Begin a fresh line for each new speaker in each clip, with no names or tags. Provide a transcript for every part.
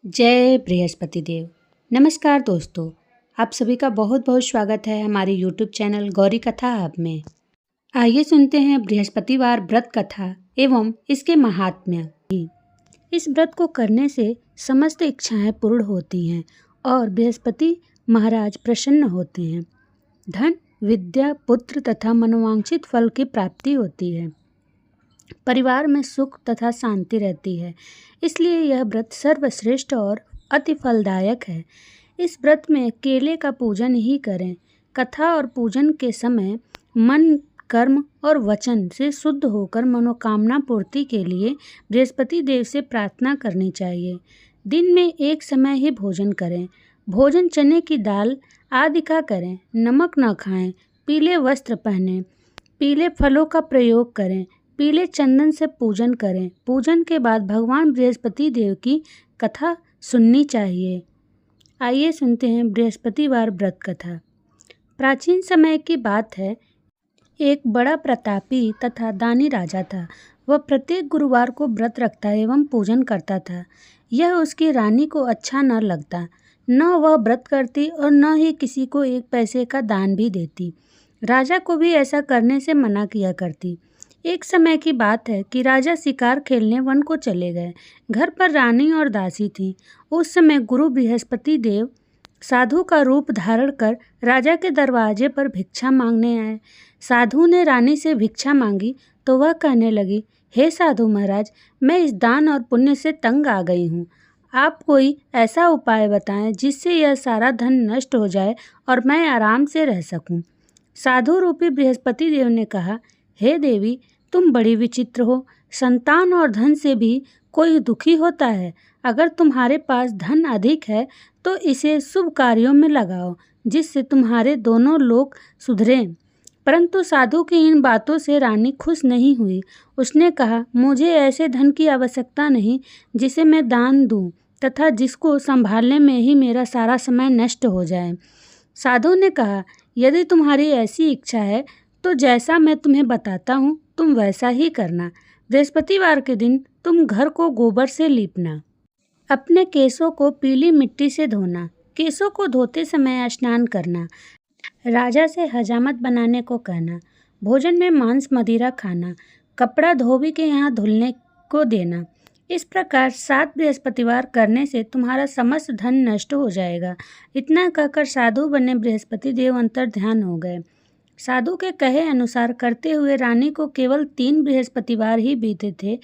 जय बृहस्पति देव। नमस्कार दोस्तों, आप सभी का बहुत बहुत स्वागत है हमारे YouTube चैनल गौरी कथा हब में। आइए सुनते हैं बृहस्पतिवार व्रत कथा एवं इसके महात्म्य। इस व्रत को करने से समस्त इच्छाएं पूर्ण होती हैं और बृहस्पति महाराज प्रसन्न होते हैं। धन, विद्या, पुत्र तथा मनोवांछित फल की प्राप्ति होती है। परिवार में सुख तथा शांति रहती है, इसलिए यह व्रत सर्वश्रेष्ठ और अति फलदायक है। इस व्रत में केले का पूजन ही करें। कथा और पूजन के समय मन, कर्म और वचन से शुद्ध होकर मनोकामना पूर्ति के लिए बृहस्पति देव से प्रार्थना करनी चाहिए। दिन में एक समय ही भोजन करें। भोजन चने की दाल आदि का करें। नमक न खाएं। पीले वस्त्र पहनें। पीले फलों का प्रयोग करें। पीले चंदन से पूजन करें। पूजन के बाद भगवान बृहस्पति देव की कथा सुननी चाहिए। आइए सुनते हैं बृहस्पतिवार व्रत कथा। प्राचीन समय की बात है, एक बड़ा प्रतापी तथा दानी राजा था। वह प्रत्येक गुरुवार को व्रत रखता एवं पूजन करता था। यह उसकी रानी को अच्छा न लगता। न वह व्रत करती और न ही किसी को एक पैसे का दान भी देती। राजा को भी ऐसा करने से मना किया करती। एक समय की बात है कि राजा शिकार खेलने वन को चले गए। घर पर रानी और दासी थी। उस समय गुरु बृहस्पति देव साधु का रूप धारण कर राजा के दरवाजे पर भिक्षा मांगने आए। साधु ने रानी से भिक्षा मांगी तो वह कहने लगी, हे साधु महाराज, मैं इस दान और पुण्य से तंग आ गई हूँ। आप कोई ऐसा उपाय बताएं जिससे यह सारा धन नष्ट हो जाए और मैं आराम से रह सकूं। साधु रूपी बृहस्पति देव ने कहा, हे देवी, तुम बड़ी विचित्र हो। संतान और धन से भी कोई दुखी होता है। अगर तुम्हारे पास धन अधिक है तो इसे शुभ कार्यों में लगाओ, जिससे तुम्हारे दोनों लोग सुधरें। परंतु साधु की इन बातों से रानी खुश नहीं हुई। उसने कहा, मुझे ऐसे धन की आवश्यकता नहीं जिसे मैं दान दूं तथा जिसको संभालने में ही मेरा सारा समय नष्ट हो जाए। साधु ने कहा, यदि तुम्हारी ऐसी इच्छा है तो जैसा मैं तुम्हें बताता हूँ तुम वैसा ही करना। बृहस्पतिवार के दिन तुम घर को गोबर से लीपना। अपने केशों को पीली मिट्टी से धोना। केशों को धोते समय स्नान करना। राजा से हजामत बनाने को कहना। भोजन में मांस मदिरा खाना। कपड़ा धोबी के यहाँ धुलने को देना। इस प्रकार 7 बृहस्पतिवार करने से तुम्हारा समस्त धन नष्ट हो जाएगा। इतना कहकर साधु बने बृहस्पति देव अंतर ध्यान हो गए। साधु के कहे अनुसार करते हुए रानी को केवल 3 बृहस्पतिवार ही बीते थे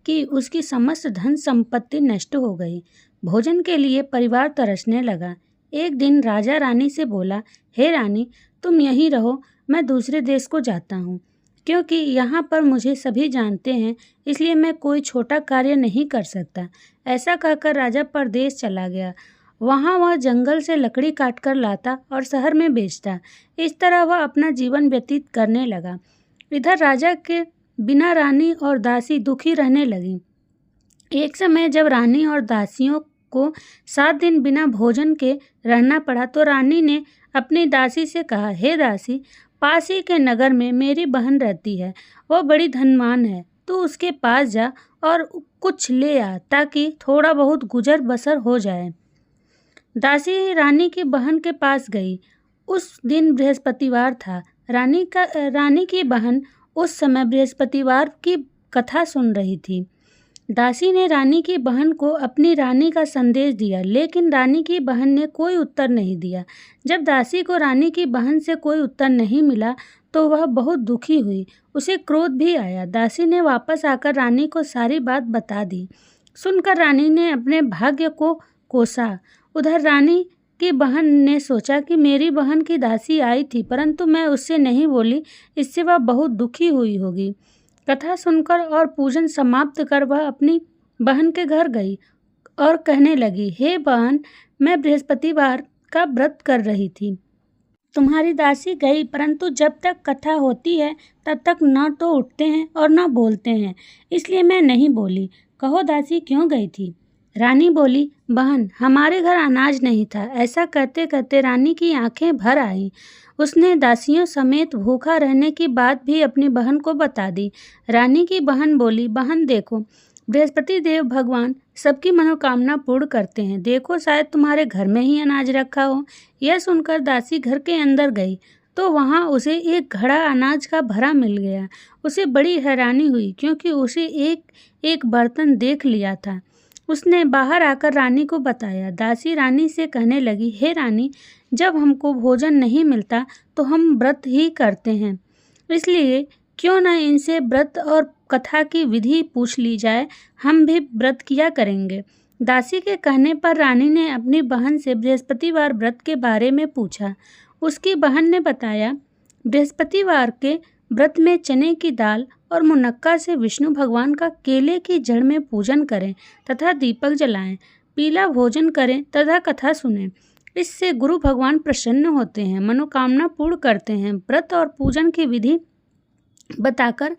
कि उसकी समस्त धन संपत्ति नष्ट हो गई। भोजन के लिए परिवार तरसने लगा। एक दिन राजा रानी से बोला, हे रानी, तुम यहीं रहो, मैं दूसरे देश को जाता हूँ। क्योंकि यहाँ पर मुझे सभी जानते हैं, इसलिए मैं कोई छोटा कार्य नहीं कर सकता। ऐसा कहकर राजा परदेश चला गया। वहाँ वह जंगल से लकड़ी काटकर लाता और शहर में बेचता। इस तरह वह अपना जीवन व्यतीत करने लगा। इधर राजा के बिना रानी और दासी दुखी रहने लगी। एक समय जब रानी और दासियों को 7 दिन बिना भोजन के रहना पड़ा तो रानी ने अपनी दासी से कहा, हे दासी, पास ही के नगर में मेरी बहन रहती है। वह बड़ी धनवान है। तू उसके पास जा और कुछ ले आ ताकि थोड़ा बहुत गुजर बसर हो जाए। दासी रानी की बहन के पास गई। उस दिन बृहस्पतिवार था। रानी की बहन उस समय बृहस्पतिवार की कथा सुन रही थी। दासी ने रानी की बहन को अपनी रानी का संदेश दिया, लेकिन रानी की बहन ने कोई उत्तर नहीं दिया। जब दासी को रानी की बहन से कोई उत्तर नहीं मिला तो वह बहुत दुखी हुई। उसे क्रोध भी आया। दासी ने वापस आकर रानी को सारी बात बता दी। सुनकर रानी ने अपने भाग्य को कोसा। उधर रानी की बहन ने सोचा कि मेरी बहन की दासी आई थी, परंतु मैं उससे नहीं बोली, इससे वह बहुत दुखी हुई होगी। कथा सुनकर और पूजन समाप्त कर वह अपनी बहन के घर गई और कहने लगी, हे बहन, मैं बृहस्पतिवार का व्रत कर रही थी। तुम्हारी दासी गई, परंतु जब तक कथा होती है तब तक न तो उठते हैं और न बोलते हैं, इसलिए मैं नहीं बोली। कहो दासी क्यों गई थी? रानी बोली, बहन, हमारे घर अनाज नहीं था। ऐसा कहते कहते रानी की आंखें भर आईं। उसने दासियों समेत भूखा रहने की बात भी अपनी बहन को बता दी। रानी की बहन बोली, बहन देखो, बृहस्पति देव भगवान सबकी मनोकामना पूर्ण करते हैं। देखो, शायद तुम्हारे घर में ही अनाज रखा हो। यह सुनकर दासी घर के अंदर गई तो वहां उसे एक घड़ा अनाज का भरा मिल गया। उसे बड़ी हैरानी हुई क्योंकि उसे एक एक बर्तन देख लिया था। उसने बाहर आकर रानी को बताया। दासी रानी से कहने लगी, हे रानी, जब हमको भोजन नहीं मिलता तो हम व्रत ही करते हैं, इसलिए क्यों न इनसे व्रत और कथा की विधि पूछ ली जाए, हम भी व्रत किया करेंगे। दासी के कहने पर रानी ने अपनी बहन से बृहस्पतिवार व्रत के बारे में पूछा। उसकी बहन ने बताया, बृहस्पतिवार के व्रत में चने की दाल और मुनक्का से विष्णु भगवान का केले की जड़ में पूजन करें तथा दीपक जलाएं, पीला भोजन करें तथा कथा सुनें। इससे गुरु भगवान प्रसन्न होते हैं, मनोकामना पूर्ण करते हैं। व्रत और पूजन की विधि बताकर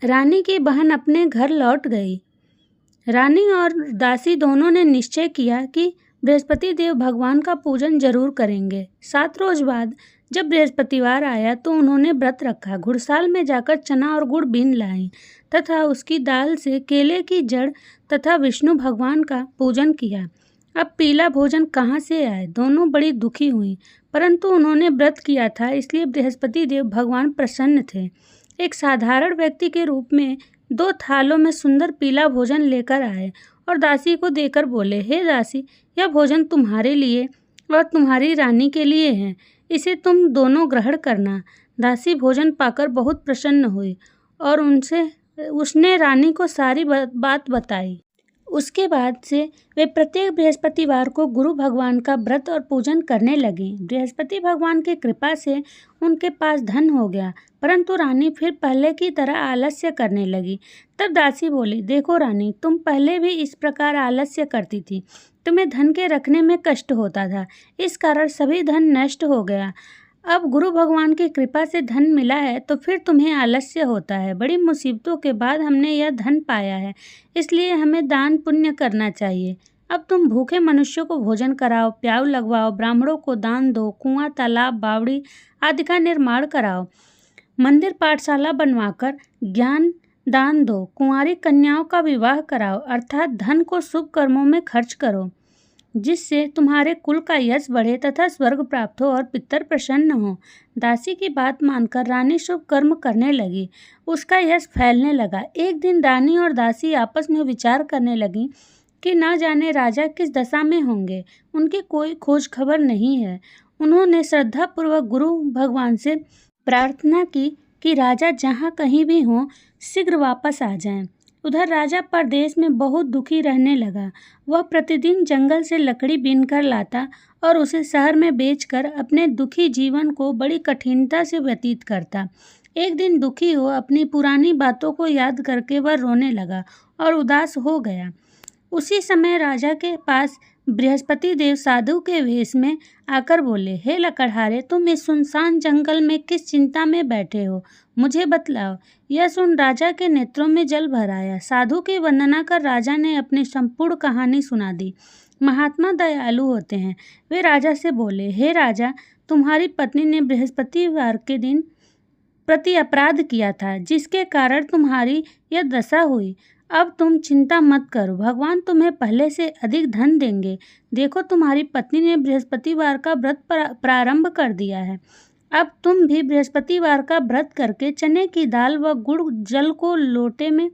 रानी की बहन अपने घर लौट गई। रानी और दासी दोनों ने निश्चय किया कि बृहस्पति देव भगवान का पूजन जरूर करेंगे। 7 रोज बाद जब बृहस्पतिवार आया तो उन्होंने व्रत रखा। घुड़साल में जाकर चना और गुड़ बीन लाई तथा उसकी दाल से केले की जड़ तथा विष्णु भगवान का पूजन किया। अब पीला भोजन कहाँ से आए? दोनों बड़ी दुखी हुई, परंतु उन्होंने व्रत किया था, इसलिए बृहस्पति देव भगवान प्रसन्न थे। एक साधारण व्यक्ति के रूप में 2 थालों में सुंदर पीला भोजन लेकर आए और दासी को देकर बोले, हे दासी, यह भोजन तुम्हारे लिए और तुम्हारी रानी के लिए है, इसे तुम दोनों ग्रहण करना। दासी भोजन पाकर बहुत प्रसन्न हुई और उसने रानी को सारी बात बताई। उसके बाद से वे प्रत्येक बृहस्पतिवार को गुरु भगवान का व्रत और पूजन करने लगी। बृहस्पति भगवान की कृपा से उनके पास धन हो गया, परंतु रानी फिर पहले की तरह आलस्य करने लगी। तब दासी बोली, देखो रानी, तुम पहले भी इस प्रकार आलस्य करती थी, तुम्हें धन के रखने में कष्ट होता था, इस कारण सभी धन नष्ट हो गया। अब गुरु भगवान की कृपा से धन मिला है तो फिर तुम्हें आलस्य होता है। बड़ी मुसीबतों के बाद हमने यह धन पाया है, इसलिए हमें दान पुण्य करना चाहिए। अब तुम भूखे मनुष्यों को भोजन कराओ, प्याऊ लगवाओ, ब्राह्मणों को दान दो, कुआं, तालाब, बावड़ी आदि का निर्माण कराओ, मंदिर पाठशाला बनवाकर ज्ञान दान दो, कुंवारी कन्याओं का विवाह कराओ, अर्थात धन को शुभ कर्मों में खर्च करो, जिससे तुम्हारे कुल का यश बढ़े तथा स्वर्ग प्राप्त हो और पितर प्रसन्न हो। दासी की बात मानकर रानी शुभ कर्म करने लगी। उसका यश फैलने लगा। एक दिन रानी और दासी आपस में विचार करने लगी कि न जाने राजा किस दशा में होंगे, उनकी कोई खोज खबर नहीं है। उन्होंने श्रद्धापूर्वक गुरु भगवान से प्रार्थना की कि राजा जहाँ कहीं भी हों शीघ्र वापस आ जाएं। उधर राजा परदेश में बहुत दुखी रहने लगा। वह प्रतिदिन जंगल से लकड़ी बीनकर लाता और उसे शहर में बेचकर अपने दुखी जीवन को बड़ी कठिनता से व्यतीत करता। एक दिन दुखी हो अपनी पुरानी बातों को याद करके वह रोने लगा और उदास हो गया। उसी समय राजा के पास बृहस्पति देव साधु के वेश में आकर बोले, हे लकड़हारे, तुम इस सुनसान जंगल में किस चिंता में बैठे हो, मुझे बतलाओ। यह सुन राजा के नेत्रों में जल भर आया। साधु की वंदना कर राजा ने अपनी संपूर्ण कहानी सुना दी। महात्मा दयालु होते हैं। वे राजा से बोले, हे राजा, तुम्हारी पत्नी ने बृहस्पतिवार के दिन प्रति अपराध किया था, जिसके कारण तुम्हारी यह दशा हुई। अब तुम चिंता मत करो, भगवान तुम्हें पहले से अधिक धन देंगे। देखो, तुम्हारी पत्नी ने बृहस्पतिवार का व्रत प्रारंभ कर दिया है। अब तुम भी बृहस्पतिवार का व्रत करके चने की दाल व गुड़ जल को लोटे में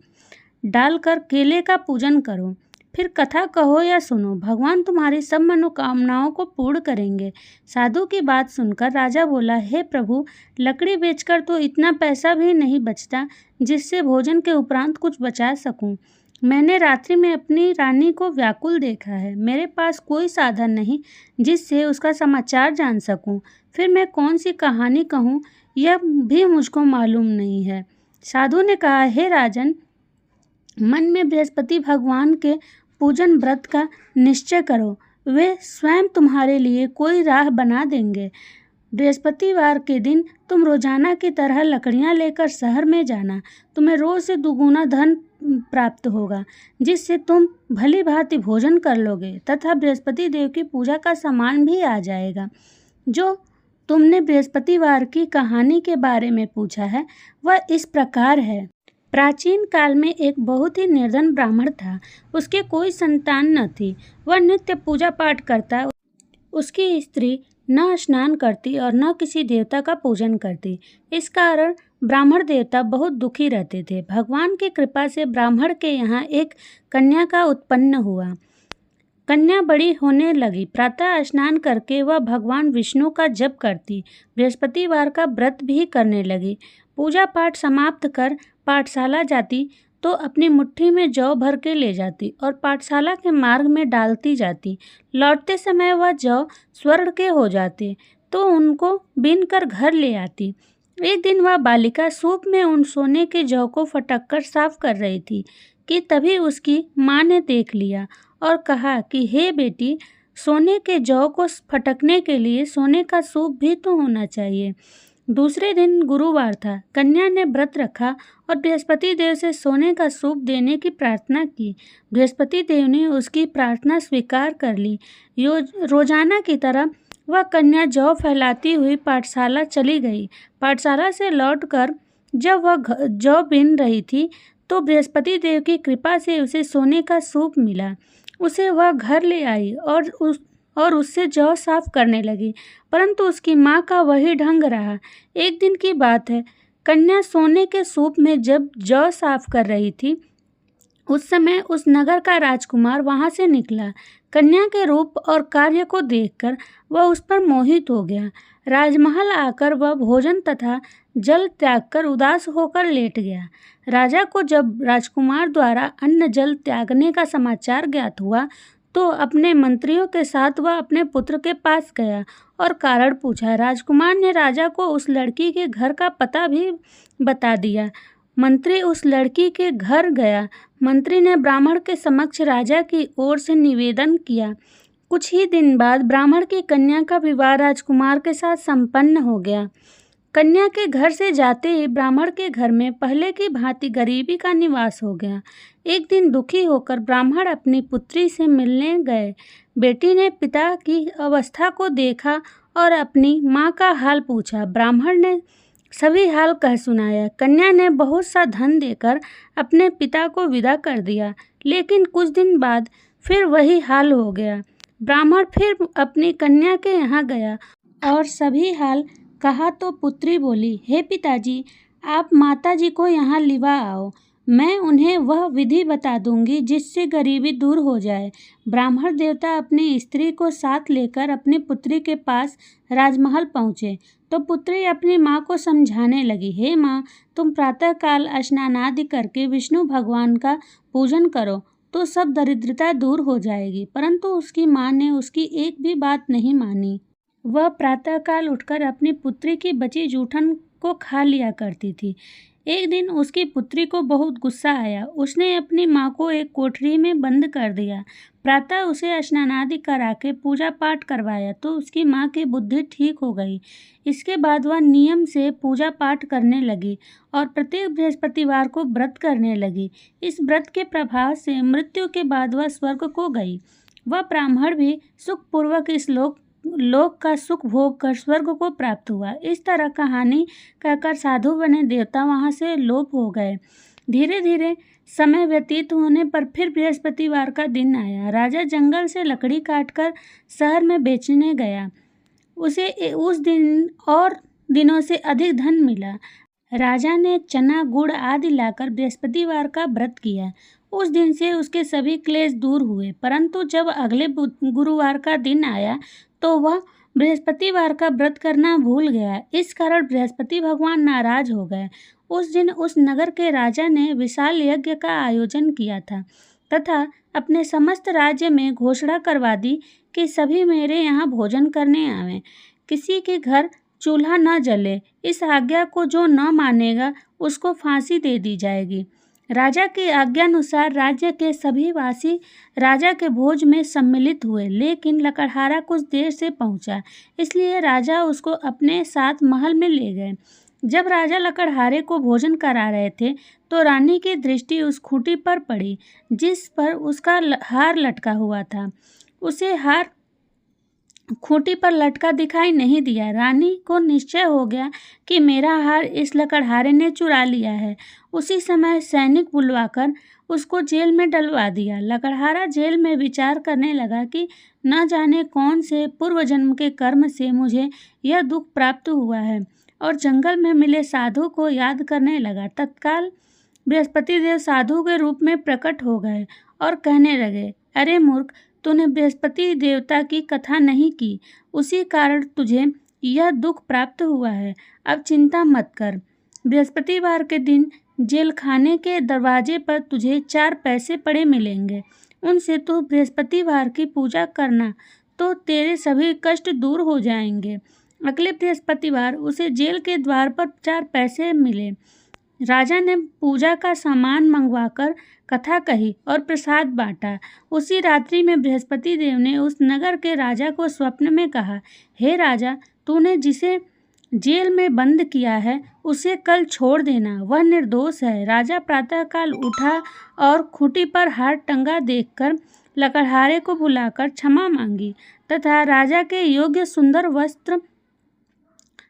डालकर केले का पूजन करो, फिर कथा कहो या सुनो, भगवान तुम्हारी सब मनोकामनाओं को पूर्ण करेंगे। साधु की बात सुनकर राजा बोला, हे प्रभु, लकड़ी बेचकर तो इतना पैसा भी नहीं बचता जिससे भोजन के उपरांत कुछ बचा सकूं। मैंने रात्रि में अपनी रानी को व्याकुल देखा है। मेरे पास कोई साधन नहीं जिससे उसका समाचार जान सकूं। फिर मैं कौन सी कहानी कहूं, यह भी मुझको मालूम नहीं है। साधु ने कहा, हे राजन, मन में बृहस्पति भगवान के पूजन व्रत का निश्चय करो, वे स्वयं तुम्हारे लिए कोई राह बना देंगे। बृहस्पतिवार के दिन तुम रोजाना की तरह लकड़ियां लेकर शहर में जाना। तुम्हें रोज से दुगुना धन प्राप्त होगा, जिससे तुम भली भांति भोजन कर लोगे तथा बृहस्पति देव की पूजा का सामान भी आ जाएगा। जो तुमने बृहस्पतिवार की कहानी के बारे में पूछा है वह इस प्रकार है। प्राचीन काल में एक बहुत ही निर्धन ब्राह्मण था। उसके कोई संतान न थी। वह नित्य पूजा पाठ करता। उसकी स्त्री न स्नान करती और न किसी देवता का पूजन करती। इस कारण ब्राह्मण देवता बहुत दुखी रहते थे। भगवान की कृपा से ब्राह्मण के यहाँ एक कन्या का उत्पन्न हुआ। कन्या बड़ी होने लगी। प्रातः स्नान करके वह भगवान विष्णु का जप करती। बृहस्पतिवार का व्रत भी करने लगी। पूजा पाठ समाप्त कर पाठशाला जाती तो अपनी मुट्ठी में जौ भर के ले जाती और पाठशाला के मार्ग में डालती जाती। लौटते समय वह जौ स्वर्ण के हो जाते तो उनको बीन कर घर ले आती। एक दिन वह बालिका सूप में उन सोने के जौ को फटक कर साफ कर रही थी कि तभी उसकी माँ ने देख लिया और कहा कि हे बेटी, सोने के जौ को फटकने के लिए सोने का सूप भी तो होना चाहिए। दूसरे दिन गुरुवार था। कन्या ने व्रत रखा और बृहस्पति देव से सोने का सूप देने की प्रार्थना की। बृहस्पति देव ने उसकी प्रार्थना स्वीकार कर ली। रोजाना की तरह वह कन्या जौ फैलाती हुई पाठशाला चली गई। पाठशाला से लौटकर जब वह जौ बीन रही थी तो बृहस्पति देव की कृपा से उसे सोने का सूप मिला। उसे वह घर ले आई और उससे जौ साफ करने लगी, परंतु उसकी माँ का वही ढंग रहा। एक दिन की बात है, कन्या सोने के सूप में जब जौ साफ कर रही थी, उस समय उस नगर का राजकुमार वहां से निकला। कन्या के रूप और कार्य को देखकर वह उस पर मोहित हो गया। राजमहल आकर वह भोजन तथा जल त्याग कर उदास होकर लेट गया। राजा को जब राजकुमार द्वारा अन्न जल त्यागने का समाचार ज्ञात हुआ तो अपने मंत्रियों के साथ वह अपने पुत्र के पास गया और कारण पूछा। राजकुमार ने राजा को उस लड़की के घर का पता भी बता दिया। मंत्री उस लड़की के घर गया। मंत्री ने ब्राह्मण के समक्ष राजा की ओर से निवेदन किया। कुछ ही दिन बाद ब्राह्मण की कन्या का विवाह राजकुमार के साथ संपन्न हो गया। कन्या के घर से जाते ही ब्राह्मण के घर में पहले की भांति गरीबी का निवास हो गया। एक दिन दुखी होकर ब्राह्मण अपनी पुत्री से मिलने गए। बेटी ने पिता की अवस्था को देखा और अपनी माँ का हाल पूछा। ब्राह्मण ने सभी हाल कह सुनाया। कन्या ने बहुत सा धन देकर अपने पिता को विदा कर दिया, लेकिन कुछ दिन बाद फिर वही हाल हो गया। ब्राह्मण फिर अपनी कन्या के यहाँ गया और सभी हाल कहा तो पुत्री बोली, हे पिताजी, आप माताजी को यहाँ लिवा आओ। मैं उन्हें वह विधि बता दूंगी जिससे गरीबी दूर हो जाए। ब्राह्मण देवता अपनी स्त्री को साथ लेकर अपनी पुत्री के पास राजमहल पहुँचे तो पुत्री अपनी माँ को समझाने लगी, हे माँ, तुम प्रातःकाल स्नानादि करके विष्णु भगवान का पूजन करो तो सब दरिद्रता दूर हो जाएगी। परंतु उसकी माँ ने उसकी एक भी बात नहीं मानी। वह प्रातःकाल उठकर अपनी पुत्री की बची जूठन को खा लिया करती थी। एक दिन उसकी पुत्री को बहुत गुस्सा आया। उसने अपनी माँ को एक कोठरी में बंद कर दिया। प्रातः उसे स्नानादि करा के पूजा पाठ करवाया तो उसकी माँ की बुद्धि ठीक हो गई। इसके बाद वह नियम से पूजा पाठ करने लगी और प्रत्येक बृहस्पतिवार को व्रत करने लगी। इस व्रत के प्रभाव से मृत्यु के बाद वह स्वर्ग को गई। वह ब्राह्मण भी सुखपूर्वक इस लोक का सुख भोग कर स्वर्ग को प्राप्त हुआ। इस तरह कहानी कहकर साधु बने देवता वहां से लोप हो गए। धीरे धीरे समय व्यतीत होने पर फिर बृहस्पतिवार का दिन आया। राजा जंगल से लकड़ी काटकर शहर में बेचने गया। उसे उस दिन और दिनों से अधिक धन मिला। राजा ने चना गुड़ आदि लाकर बृहस्पतिवार का व्रत किया। उस दिन से उसके सभी क्लेश दूर हुए। परंतु जब अगले गुरुवार का दिन आया तो वह बृहस्पतिवार का व्रत करना भूल गया। इस कारण बृहस्पति भगवान नाराज हो गए। उस दिन उस नगर के राजा ने विशाल यज्ञ का आयोजन किया था तथा अपने समस्त राज्य में घोषणा करवा दी कि सभी मेरे यहाँ भोजन करने आवें। किसी के घर चूल्हा न जले। इस आज्ञा को जो न मानेगा उसको फांसी दे दी जाएगी। राजा की आज्ञानुसार राज्य के सभी वासी राजा के भोज में सम्मिलित हुए, लेकिन लकड़हारा कुछ देर से पहुंचा, इसलिए राजा उसको अपने साथ महल में ले गए। जब राजा लकड़हारे को भोजन करा रहे थे तो रानी की दृष्टि उस खूंटी पर पड़ी जिस पर उसका हार लटका हुआ था। उसे हार खूंटी पर लटका दिखाई नहीं दिया। रानी को निश्चय हो गया कि मेरा हार इस लकड़हारे ने चुरा लिया है। उसी समय सैनिक बुलवाकर उसको जेल में डलवा दिया। लकड़हारा जेल में विचार करने लगा कि न जाने कौन से पूर्व जन्म के कर्म से मुझे यह दुख प्राप्त हुआ है, और जंगल में मिले साधु को याद करने लगा। तत्काल बृहस्पति देव साधु के रूप में प्रकट हो गए और कहने लगे, अरे मूर्ख, तूने बृहस्पति देवता की कथा नहीं की, उसी कारण तुझे यह दुख प्राप्त हुआ है। अब चिंता मत कर। बृहस्पतिवार के दिन जेल खाने के दरवाजे पर तुझे 4 पैसे पड़े मिलेंगे। उनसे तू बृहस्पतिवार की पूजा करना तो तेरे सभी कष्ट दूर हो जाएंगे। अगले बृहस्पतिवार उसे जेल के द्वार पर 4 पैसे मिले। राजा ने पूजा का सामान मंगवाकर कथा कही और प्रसाद बांटा। उसी रात्रि में बृहस्पति देव ने उस नगर के राजा को स्वप्न में कहा, हे राजा, तूने जिसे जेल में बंद किया है उसे कल छोड़ देना, वह निर्दोष है। राजा प्रातःकाल उठा और खूंटी पर हार टंगा देखकर लकड़हारे को बुलाकर क्षमा मांगी तथा राजा के योग्य सुंदर वस्त्र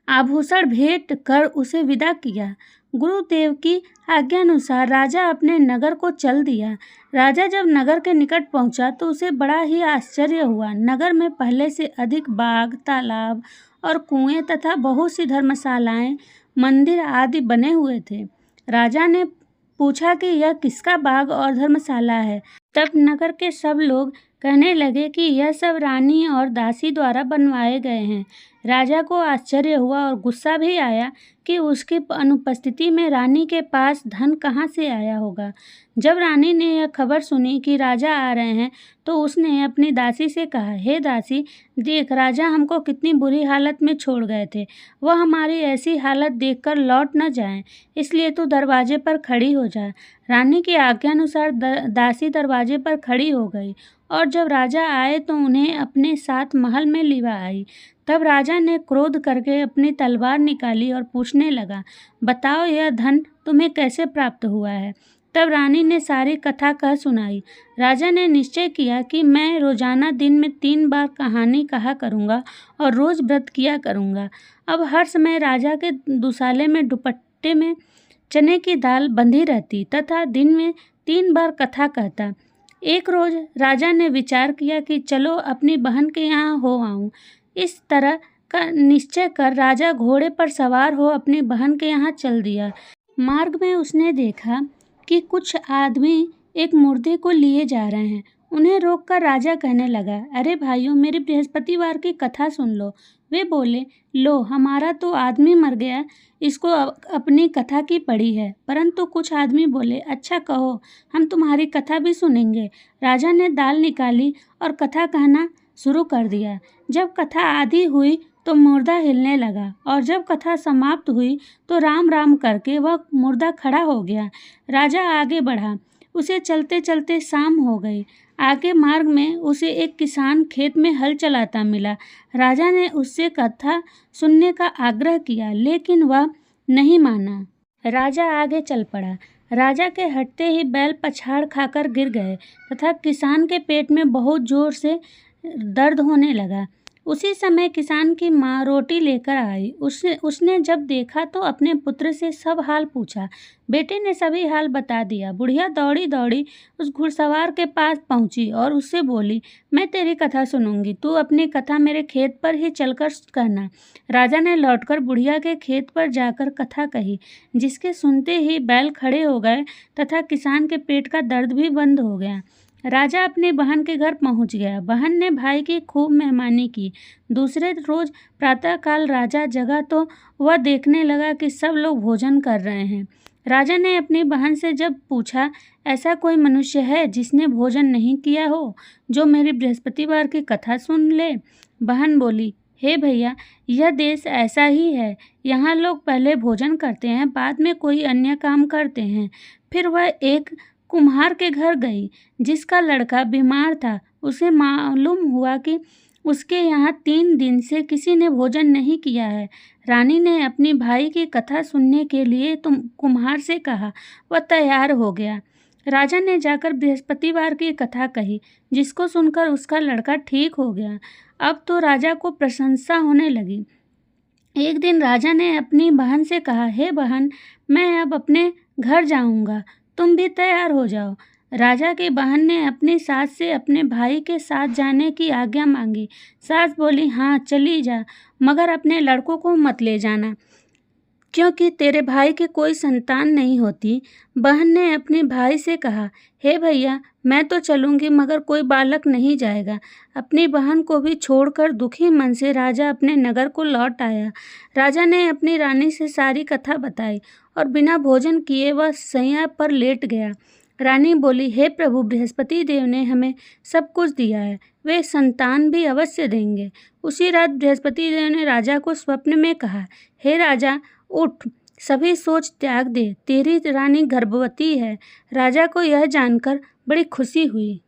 आभूषण भेंट कर उसे विदा किया। गुरुदेव की आज्ञानुसार राजा अपने नगर को चल दिया। राजा जब नगर के निकट पहुंचा तो उसे बड़ा ही आश्चर्य हुआ। नगर में पहले से अधिक बाग, तालाब और कुएं तथा बहुत सी धर्मशालाएं, मंदिर आदि बने हुए थे। राजा ने पूछा कि यह किसका बाग और धर्मशाला है। तब नगर के सब लोग कहने लगे कि यह सब रानी और दासी द्वारा बनवाए गए हैं। राजा को आश्चर्य हुआ और गुस्सा भी आया कि उसकी अनुपस्थिति में रानी के पास धन कहाँ से आया होगा। जब रानी ने यह खबर सुनी कि राजा आ रहे हैं तो उसने अपनी दासी से कहा, हे दासी, देख, राजा हमको कितनी बुरी हालत में छोड़ गए थे। वह हमारी ऐसी हालत देखकर लौट न जाएं, इसलिए तू दरवाजे पर खड़ी हो जा। रानी की आज्ञानुसार दासी दरवाजे पर खड़ी हो गई और जब राजा आए तो उन्हें अपने साथ महल में लिवा आई। तब राजा ने क्रोध करके अपनी तलवार निकाली और पूछने लगा, बताओ, यह धन तुम्हें कैसे प्राप्त हुआ है। तब रानी ने सारी कथा कह सुनाई। राजा ने निश्चय किया कि मैं रोजाना दिन में 3 बार कहानी कहा करूँगा और रोज व्रत किया करूँगा। अब हर समय राजा के दुसाले में दुपट्टे में चने की दाल बंधी रहती तथा दिन में 3 बार कथा कहता। एक रोज राजा ने विचार किया कि चलो अपनी बहन के यहाँ हो आऊं। इस तरह का निश्चय कर राजा घोड़े पर सवार हो अपनी बहन के यहाँ चल दिया। मार्ग में उसने देखा कि कुछ आदमी एक मुर्दे को लिए जा रहे हैं। उन्हें रोककर राजा कहने लगा, अरे भाइयों, मेरी बृहस्पतिवार की कथा सुन लो। वे बोले, लो, हमारा तो आदमी मर गया, इसको अपनी कथा की पड़ी है। परंतु कुछ आदमी बोले, अच्छा कहो, हम तुम्हारी कथा भी सुनेंगे। राजा ने दाल निकाली और कथा कहना शुरू कर दिया। जब कथा आधी हुई तो मुर्दा हिलने लगा और जब कथा समाप्त हुई तो राम राम करके वह मुर्दा खड़ा हो गया। राजा आगे बढ़ा। उसे चलते चलते शाम हो गई। आगे मार्ग में उसे एक किसान खेत में हल चलाता मिला। राजा ने उससे कथा सुनने का आग्रह किया, लेकिन वह नहीं माना। राजा आगे चल पड़ा। राजा के हटते ही बैल पछाड़ खाकर गिर गए तथा किसान के पेट में बहुत जोर से दर्द होने लगा। उसी समय किसान की माँ रोटी लेकर आई। उसने जब देखा तो अपने पुत्र से सब हाल पूछा। बेटे ने सभी हाल बता दिया। बुढ़िया दौड़ी दौड़ी उस घुड़सवार के पास पहुंची और उससे बोली, मैं तेरी कथा सुनूंगी, तू अपनी कथा मेरे खेत पर ही चलकर कहना। राजा ने लौटकर बुढ़िया के खेत पर जाकर कथा कही, जिसके सुनते ही बैल खड़े हो गए तथा किसान के पेट का दर्द भी बंद हो गया। राजा अपनी बहन के घर पहुंच गया। बहन ने भाई की खूब मेहमानी की। दूसरे रोज प्रातःकाल राजा जगा तो वह देखने लगा कि सब लोग भोजन कर रहे हैं। राजा ने अपनी बहन से जब पूछा, ऐसा कोई मनुष्य है जिसने भोजन नहीं किया हो, जो मेरी बृहस्पतिवार की कथा सुन ले। बहन बोली, हे भैया, यह देश ऐसा ही है। यहाँ लोग पहले भोजन करते हैं, बाद में कोई अन्य काम करते हैं। फिर वह एक कुम्हार के घर गई, जिसका लड़का बीमार था। उसे मालूम हुआ कि उसके यहाँ 3 दिन से किसी ने भोजन नहीं किया है। रानी ने अपनी भाई की कथा सुनने के लिए कुम्हार से कहा। वह तैयार हो गया। राजा ने जाकर बृहस्पतिवार की कथा कही, जिसको सुनकर उसका लड़का ठीक हो गया। अब तो राजा को प्रशंसा होने लगी। एक दिन राजा ने अपनी बहन से कहा, हे बहन, मैं अब अपने घर जाऊंगा, तुम भी तैयार हो जाओ। राजा की बहन ने अपनी सास से अपने भाई के साथ जाने की आज्ञा मांगी। सास बोली, हाँ चली जा, मगर अपने लड़कों को मत ले जाना, क्योंकि तेरे भाई की कोई संतान नहीं होती। बहन ने अपने भाई से कहा, हे भैया, मैं तो चलूंगी, मगर कोई बालक नहीं जाएगा। अपनी बहन को भी छोड़कर दुखी मन से राजा अपने नगर को लौट आया। राजा ने अपनी रानी से सारी कथा बताई और बिना भोजन किए वह शैया पर लेट गया। रानी बोली, हे प्रभु, बृहस्पति देव ने हमें सब कुछ दिया है, वे संतान भी अवश्य देंगे। उसी रात बृहस्पति देव ने राजा को स्वप्न में कहा, हे राजा, उठ, सभी सोच त्याग दे, तेरी रानी गर्भवती है। राजा को यह जानकर बड़ी खुशी हुई।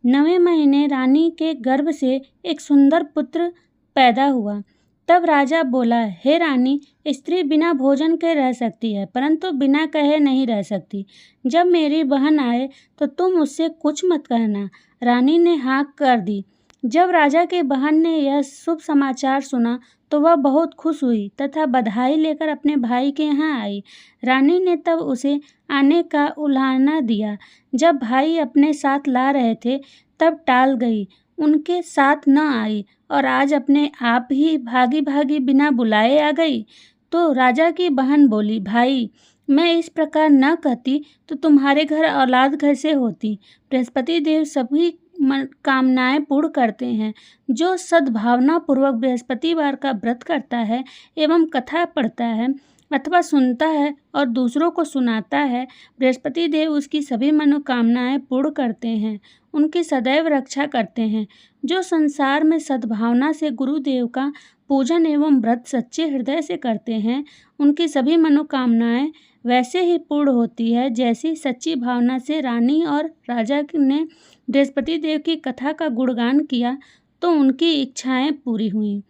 9वें महीने रानी के गर्भ से एक सुंदर पुत्र पैदा हुआ। तब राजा बोला, हे रानी, स्त्री बिना भोजन के रह सकती है, परंतु बिना कहे नहीं रह सकती। जब मेरी बहन आए तो तुम उससे कुछ मत कहना। रानी ने हाँ कर दी। जब राजा की बहन ने यह शुभ समाचार सुना तो वह बहुत खुश हुई तथा बधाई लेकर अपने भाई के यहाँ आई। रानी ने तब उसे आने का उलाहना दिया। जब भाई अपने साथ ला रहे थे तब टाल गई, उनके साथ न आई और आज अपने आप ही भागी भागी बिना बुलाए आ गई। तो राजा की बहन बोली, भाई, मैं इस प्रकार न कहती तो तुम्हारे घर औलाद कैसे होती। बृहस्पति देव सभी कामनाएं पूर्ण करते हैं। जो सद्भावना पूर्वक बृहस्पतिवार का व्रत करता है एवं कथा पढ़ता है अथवा सुनता है और दूसरों को सुनाता है, बृहस्पति देव उसकी सभी मनोकामनाएं पूर्ण करते हैं, उनकी सदैव रक्षा करते हैं। जो संसार में सद्भावना से गुरुदेव का पूजन एवं व्रत सच्चे हृदय से करते हैं, उनकी सभी मनोकामनाएं वैसे ही पूर्ण होती है जैसी सच्ची भावना से रानी और राजा ने बृहस्पति देव की कथा का गुणगान किया तो उनकी इच्छाएं पूरी हुईं।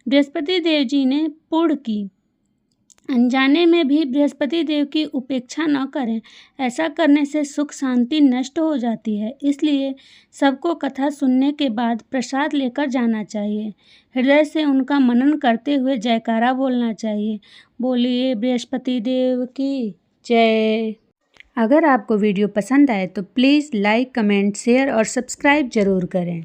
बृहस्पति देव जी ने पूर्ण की। अनजाने में भी बृहस्पति देव की उपेक्षा न करें, ऐसा करने से सुख शांति नष्ट हो जाती है। इसलिए सबको कथा सुनने के बाद प्रसाद लेकर जाना चाहिए। हृदय से उनका मनन करते हुए जयकारा बोलना चाहिए। बोलिए बृहस्पति देव की जय। अगर आपको वीडियो पसंद आए तो प्लीज़ लाइक, कमेंट, शेयर और सब्सक्राइब ज़रूर करें।